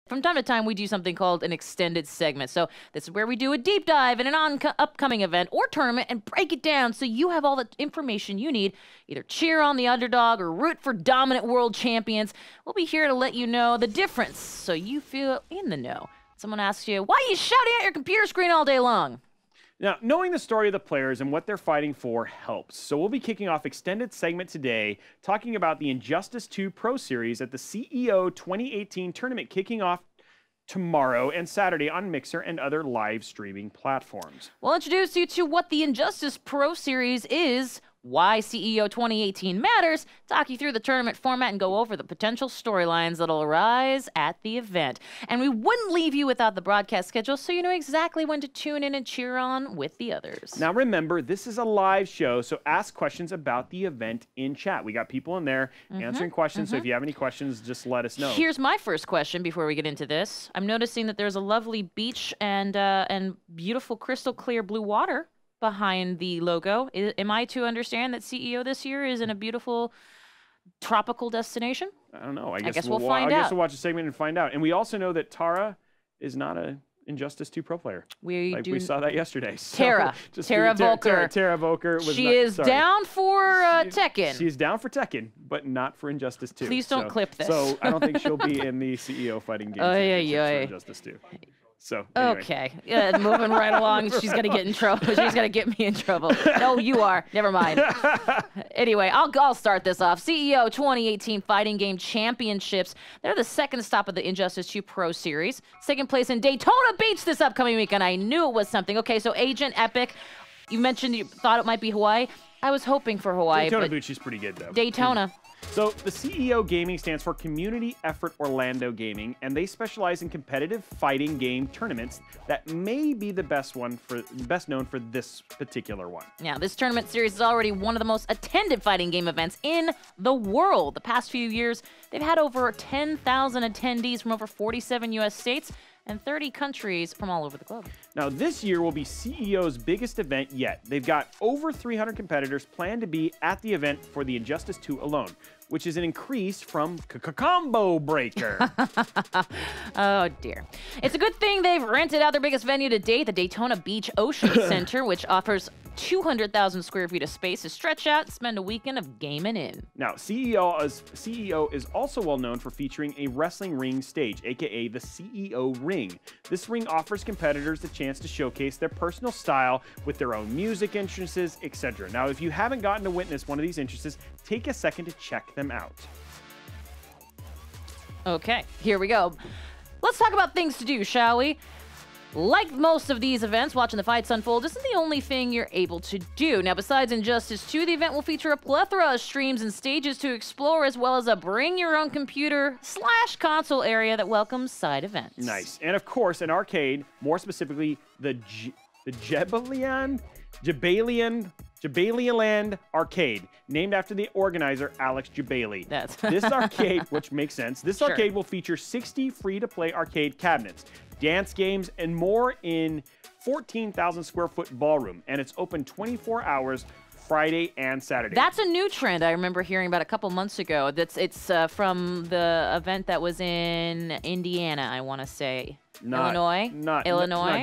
From time to time, we do something called an extended segment. So this is where we do a deep dive in an upcoming event or tournament and break it down so you have all the information you need. Either cheer on the underdog or root for dominant world champions. We'll be here to let you know the difference so you feel in the know. Someone asks you, why are you shouting at your computer screen all day long? Now, knowing the story of the players and what they're fighting for helps. So we'll be kicking off extended segment today, talking about the Injustice 2 Pro Series at the CEO 2018 tournament kicking off tomorrow and Saturday on Mixer and other live streaming platforms. We'll introduce you to what the Injustice Pro Series is, why CEO 2018 matters, talk you through the tournament format, and go over the potential storylines that'll arise at the event. And we wouldn't leave you without the broadcast schedule, so you know exactly when to tune in and cheer on with the others. Now remember, this is a live show, so ask questions about the event in chat. We got people in there answering questions, so if you have any questions, just let us know. Here's my first question before we get into this. I'm noticing that there's a lovely beach and beautiful crystal clear blue water behind the logo. Am I to understand that CEO this year is in a beautiful tropical destination? I don't know. I guess we'll find out. I guess we'll watch the segment and find out. And we also know that Tara is not a Injustice 2 pro player. We saw that yesterday. So Tara Volker. Tara Volker. She is down for Tekken. She's down for Tekken, but not for Injustice 2. Please don't clip this. So I don't think she'll be in the CEO fighting game for Injustice 2. So, anyway. Okay, moving right along. She's going to get in trouble. She's going to get me in trouble. No, you are. Never mind. Anyway, I'll start this off. CEO 2018 Fighting Game Championships. They're the second stop of the Injustice 2 Pro Series. Taking place in Daytona Beach this upcoming weekend. I knew it was something. Okay, so Agent Epic, you mentioned you thought it might be Hawaii. I was hoping for Hawaii. Daytona Beach is pretty good, though. Daytona. So the CEO Gaming stands for Community Effort Orlando Gaming, and they specialize in competitive fighting game tournaments that may be the best known for this particular one. Now, this tournament series is already one of the most attended fighting game events in the world. The past few years, they've had over 10,000 attendees from over 47 U.S. states and 30 countries from all over the globe. Now, this year will be CEO's biggest event yet. They've got over 300 competitors planned to be at the event for the Injustice 2 alone, which is an increase from Combo Breaker. Oh, dear. It's a good thing they've rented out their biggest venue to date, the Daytona Beach Ocean Center, which offers 200,000 square feet of space to stretch out and spend a weekend of gaming in. Now, CEO is also well known for featuring a wrestling ring stage, aka the CEO Ring. This ring offers competitors the chance to showcase their personal style with their own music entrances, etc. Now, if you haven't gotten to witness one of these entrances, take a second to check them out. Okay, here we go. Let's talk about things to do, shall we? Like most of these events, watching the fights unfold isn't the only thing you're able to do. Now, besides Injustice 2, the event will feature a plethora of streams and stages to explore, as well as a bring-your-own-computer/console area that welcomes side events. Nice. And, of course, an arcade, more specifically the Jebalian Arcade, named after the organizer, Alex Jabali. This arcade, which makes sense, this arcade will feature 60 free-to-play arcade cabinets, dance games, and more in 14,000 square foot ballroom, and it's open 24 hours Friday and Saturday. That's a new trend I remember hearing about a couple months ago. It's from the event that was in Indiana, I want to say. Illinois? Not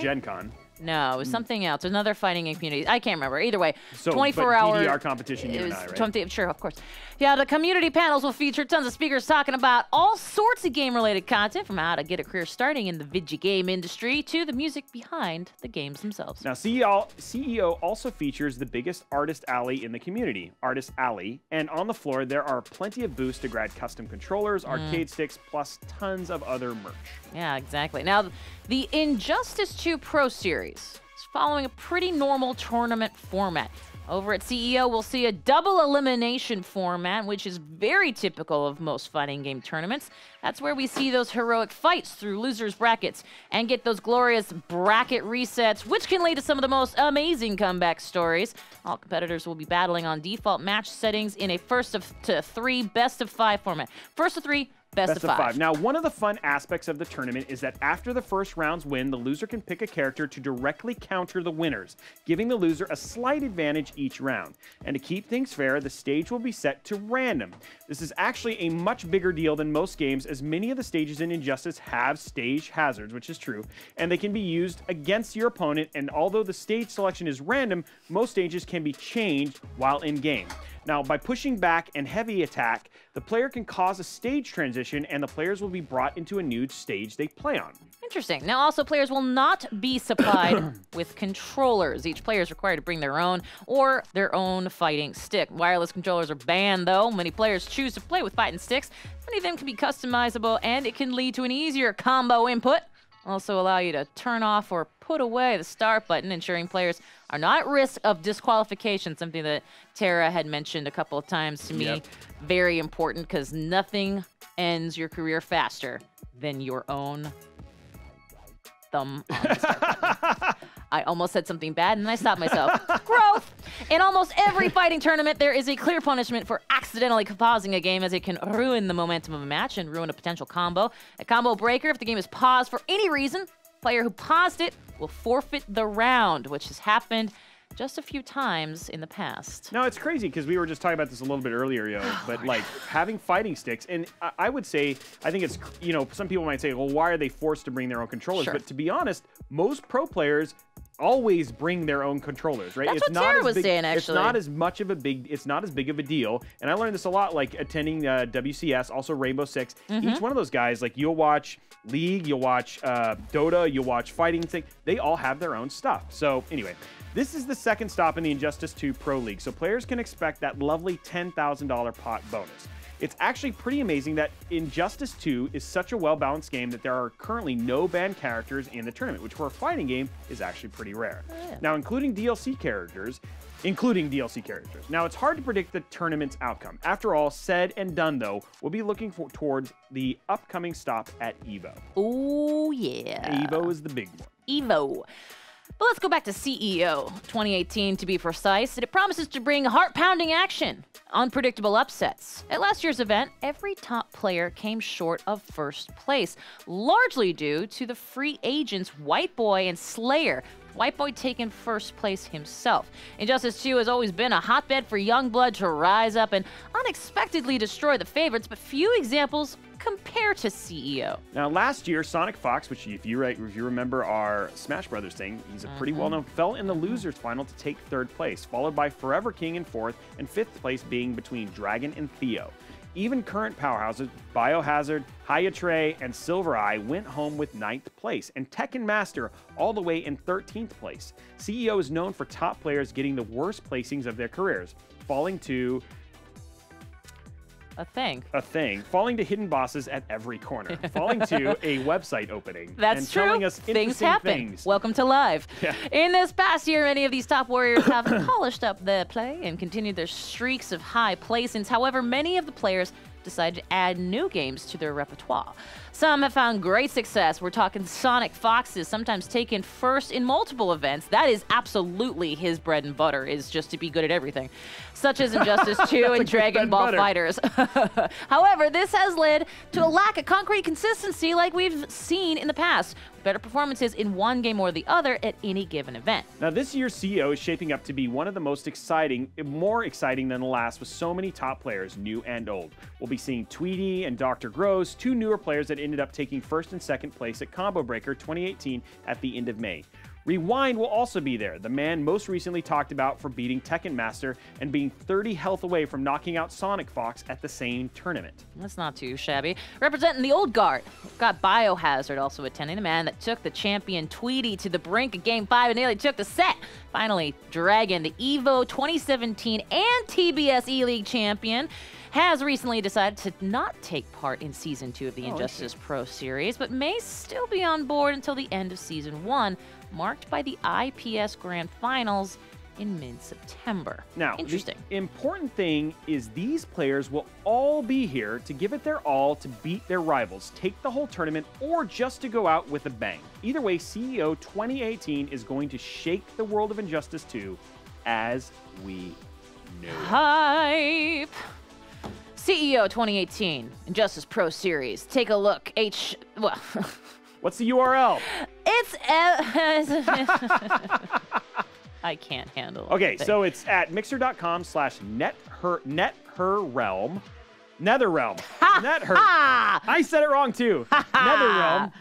Gen Con. No, it was something else. Another fighting game community. I can't remember. Either way, so, 24-hour DDR competition, you and I, right? Sure, of course. Yeah, the community panels will feature tons of speakers talking about all sorts of game-related content, from how to get a career starting in the video game industry to the music behind the games themselves. Now, CEO also features the biggest artist alley in the community, Artist Alley, and on the floor there are plenty of booths to grab custom controllers, arcade sticks, plus tons of other merch. Yeah, exactly. Now, the Injustice 2 Pro Series is following a pretty normal tournament format. Over at CEO, we'll see a double elimination format, which is very typical of most fighting game tournaments. That's where we see those heroic fights through losers' brackets and get those glorious bracket resets, which can lead to some of the most amazing comeback stories. All competitors will be battling on default match settings in a first-to-3, best-of-5 format. First to 3, Best of five. Now, one of the fun aspects of the tournament is that after the first round's win, the loser can pick a character to directly counter the winners, giving the loser a slight advantage each round. And to keep things fair, the stage will be set to random. This is actually a much bigger deal than most games, as many of the stages in Injustice have stage hazards, which is true, and they can be used against your opponent, and although the stage selection is random, most stages can be changed while in-game. Now, by pushing back and heavy attack, the player can cause a stage transition, and the players will be brought into a new stage they play on. Interesting. Now, also, players will not be supplied with controllers. Each player is required to bring their own or their own fighting stick. Wireless controllers are banned, though. Many players choose to play with fighting sticks. Many of them can be customizable, and it can lead to an easier combo input. Also allow you to turn off or put away the start button, ensuring players are not at risk of disqualification, something that Tara had mentioned a couple of times to me. Yep. Very important, because nothing ends your career faster than your own thumb on the start button. I almost said something bad, and then I stopped myself. Growth! In almost every fighting tournament, there is a clear punishment for accidentally pausing a game, as it can ruin the momentum of a match and ruin a potential combo. A combo breaker, if the game is paused for any reason, player who paused it will forfeit the round, which has happened just a few times in the past. Now, it's crazy because we were just talking about this a little bit earlier, yo, but like having fighting sticks, and I would say, I think it's, you know, some people might say, well, why are they forced to bring their own controllers? Sure. But to be honest, most pro players always bring their own controllers, right? That's it's what not Tara as was big, saying, actually. It's not as much of a big, it's not as big of a deal. And I learned this a lot, like attending WCS, also Rainbow Six. Each one of those guys, like you'll watch League, you'll watch Dota, you'll watch Fighting Thing. They all have their own stuff. So anyway, this is the second stop in the Injustice 2 Pro League, so players can expect that lovely $10,000 pot bonus. It's actually pretty amazing that Injustice 2 is such a well-balanced game that there are currently no banned characters in the tournament, which for a fighting game is actually pretty rare. Oh, yeah. Now, including DLC characters. Now, it's hard to predict the tournament's outcome. After all said and done, though, we'll be looking towards the upcoming stop at EVO. Oh, yeah. EVO is the big one. EVO. But let's go back to CEO 2018 to be precise, and it promises to bring heart-pounding action, unpredictable upsets. At last year's event, every top player came short of first place, largely due to the free agents White Boy and Slayer. White Boy taking first place himself. Injustice 2 has always been a hotbed for young blood to rise up and unexpectedly destroy the favorites, but few examples compare to CEO. Now, last year, Sonic Fox, which if you remember our Smash Brothers thing, he's a pretty well-known, fell in the losers final to take third place, followed by Forever King in fourth, and fifth place being between Dragon and Theo. Even current powerhouses, Biohazard, Hayatre, and Silvereye went home with 9th place, and Tekken Master all the way in 13th place. CEO is known for top players getting the worst placings of their careers, falling to falling to hidden bosses at every corner, falling to a website opening. That's and true. Telling us Things happen. Things. Welcome to live. Yeah. In this past year, many of these top warriors have polished up their play and continued their streaks of high placings. However, many of the players decided to add new games to their repertoire. Some have found great success. We're talking Sonic Foxes, sometimes taken first in multiple events. That is absolutely his bread and butter, is just to be good at everything, such as Injustice 2 and Dragon Ball Fighters. However, this has led to a lack of concrete consistency like we've seen in the past. Better performances in one game or the other at any given event. Now, this year's CEO is shaping up to be one of the most exciting, more exciting than the last, with so many top players, new and old. We'll be seeing Tweety and Dr. Gross, two newer players that ended up taking first and second place at Combo Breaker 2018 at the end of May. Rewind will also be there, the man most recently talked about for beating Tekken Master and being 30 health away from knocking out Sonic Fox at the same tournament. That's not too shabby. Representing the old guard, we've got Biohazard also attending, the man that took the champion Tweety to the brink of Game 5 and nearly took the set. Finally, Dragon, the EVO 2017 and TBS E-League champion, has recently decided to not take part in Season 2 of the Injustice Pro Series, but may still be on board until the end of Season 1, marked by the IPS Grand Finals in mid-September. Now, interesting. The important thing is these players will all be here to give it their all to beat their rivals, take the whole tournament, or just to go out with a bang. Either way, CEO 2018 is going to shake the world of Injustice 2 as we know. Hype! CEO 2018 Injustice Pro Series. Take a look. Well, what's the URL? It's I can't handle it. Okay, so it's at mixer.com/netherrealm. Netherrealm. Nether. I said it wrong too. Netherrealm.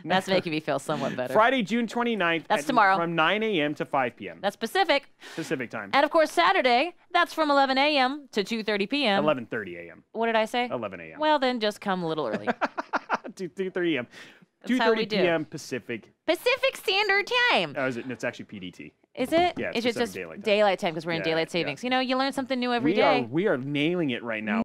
That's making me feel somewhat better. Friday, June 29th. That's tomorrow. From 9 a.m. to 5 p.m. That's Pacific. Pacific time. And of course, Saturday, that's from 11 a.m. to 2:30 p.m. 11:30 a.m. What did I say? 11 a.m. Well, then just come a little early. 2:30 a.m. That's how we 2:30 do. p.m. Pacific. Pacific Standard Time. Oh, is it? It's actually PDT. Is it? Yeah, it's just daylight time because we're in daylight savings. You know, you learn something new every day. We are nailing it right now.